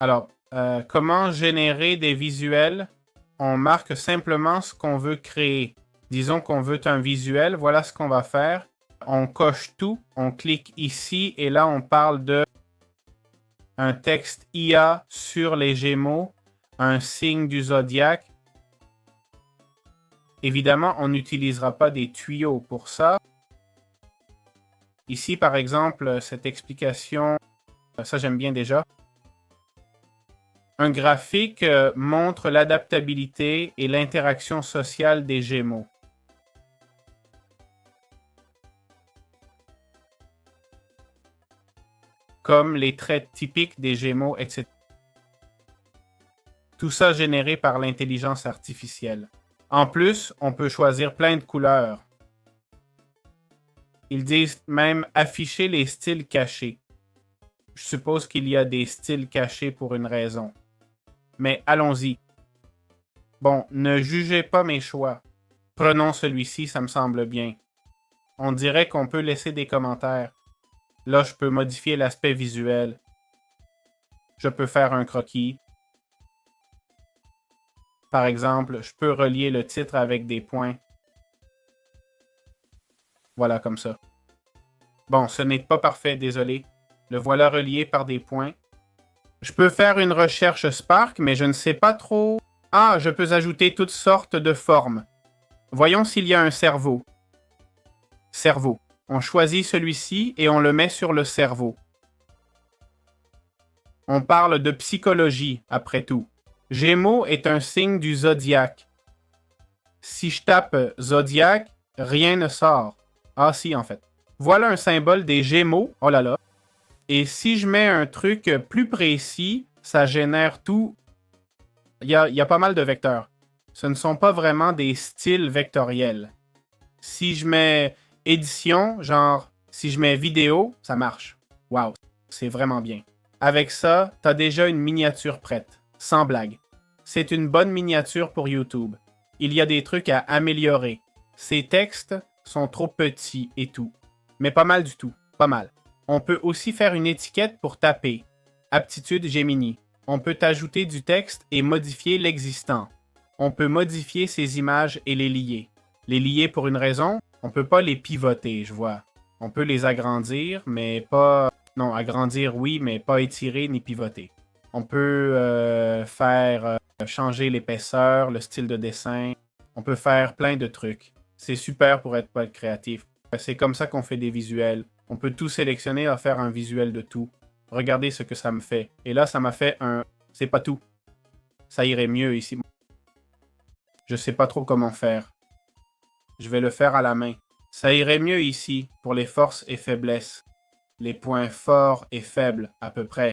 Alors, comment générer des visuels? On marque simplement ce qu'on veut créer. Disons qu'on veut un visuel, voilà ce qu'on va faire. On coche tout, on clique ici et là on parle de un texte IA sur les Gémeaux, un signe du zodiaque. Évidemment, on n'utilisera pas des tuyaux pour ça. Ici, par exemple, cette explication, ça j'aime bien déjà. Un graphique montre l'adaptabilité et l'interaction sociale des Gémeaux. Comme les traits typiques des Gémeaux, etc. Tout ça généré par l'intelligence artificielle. En plus, on peut choisir plein de couleurs. Ils disent même afficher les styles cachés. Je suppose qu'il y a des styles cachés pour une raison. Mais allons-y. Bon, ne jugez pas mes choix. Prenons celui-ci, ça me semble bien. On dirait qu'on peut laisser des commentaires. Là, je peux modifier l'aspect visuel. Je peux faire un croquis. Par exemple, je peux relier le titre avec des points. Voilà, comme ça. Bon, ce n'est pas parfait, désolé. Le voilà relié par des points. Je peux faire une recherche Spark, mais je ne sais pas trop... Ah, je peux ajouter toutes sortes de formes. Voyons s'il y a un cerveau. Cerveau. On choisit celui-ci et on le met sur le cerveau. On parle de psychologie, après tout. Gémeaux est un signe du zodiaque. Si je tape zodiaque, rien ne sort. Ah si, en fait. Voilà un symbole des Gémeaux. Oh là là. Et si je mets un truc plus précis, ça génère tout. Il y a pas mal de vecteurs. Ce ne sont pas vraiment des styles vectoriels. Si je mets édition, genre, si je mets vidéo, ça marche. Wow, c'est vraiment bien. Avec ça, t'as déjà une miniature prête. Sans blague. C'est une bonne miniature pour YouTube. Il y a des trucs à améliorer. Ces textes sont trop petits et tout. Mais pas mal du tout. Pas mal. On peut aussi faire une étiquette pour taper. Aptitude Gemini. On peut ajouter du texte et modifier l'existant. On peut modifier ces images et les lier. Les lier pour une raison, on peut pas les pivoter, je vois. On peut les agrandir, mais pas... Non, agrandir, oui, mais pas étirer ni pivoter. On peut faire changer l'épaisseur, le style de dessin. On peut faire plein de trucs. C'est super pour être créatif. C'est comme ça qu'on fait des visuels. On peut tout sélectionner à faire un visuel de tout. Regardez ce que ça me fait. Et là, ça m'a fait un... C'est pas tout. Ça irait mieux ici. Je sais pas trop comment faire. Je vais le faire à la main. Ça irait mieux ici, pour les forces et faiblesses. Les points forts et faibles, à peu près.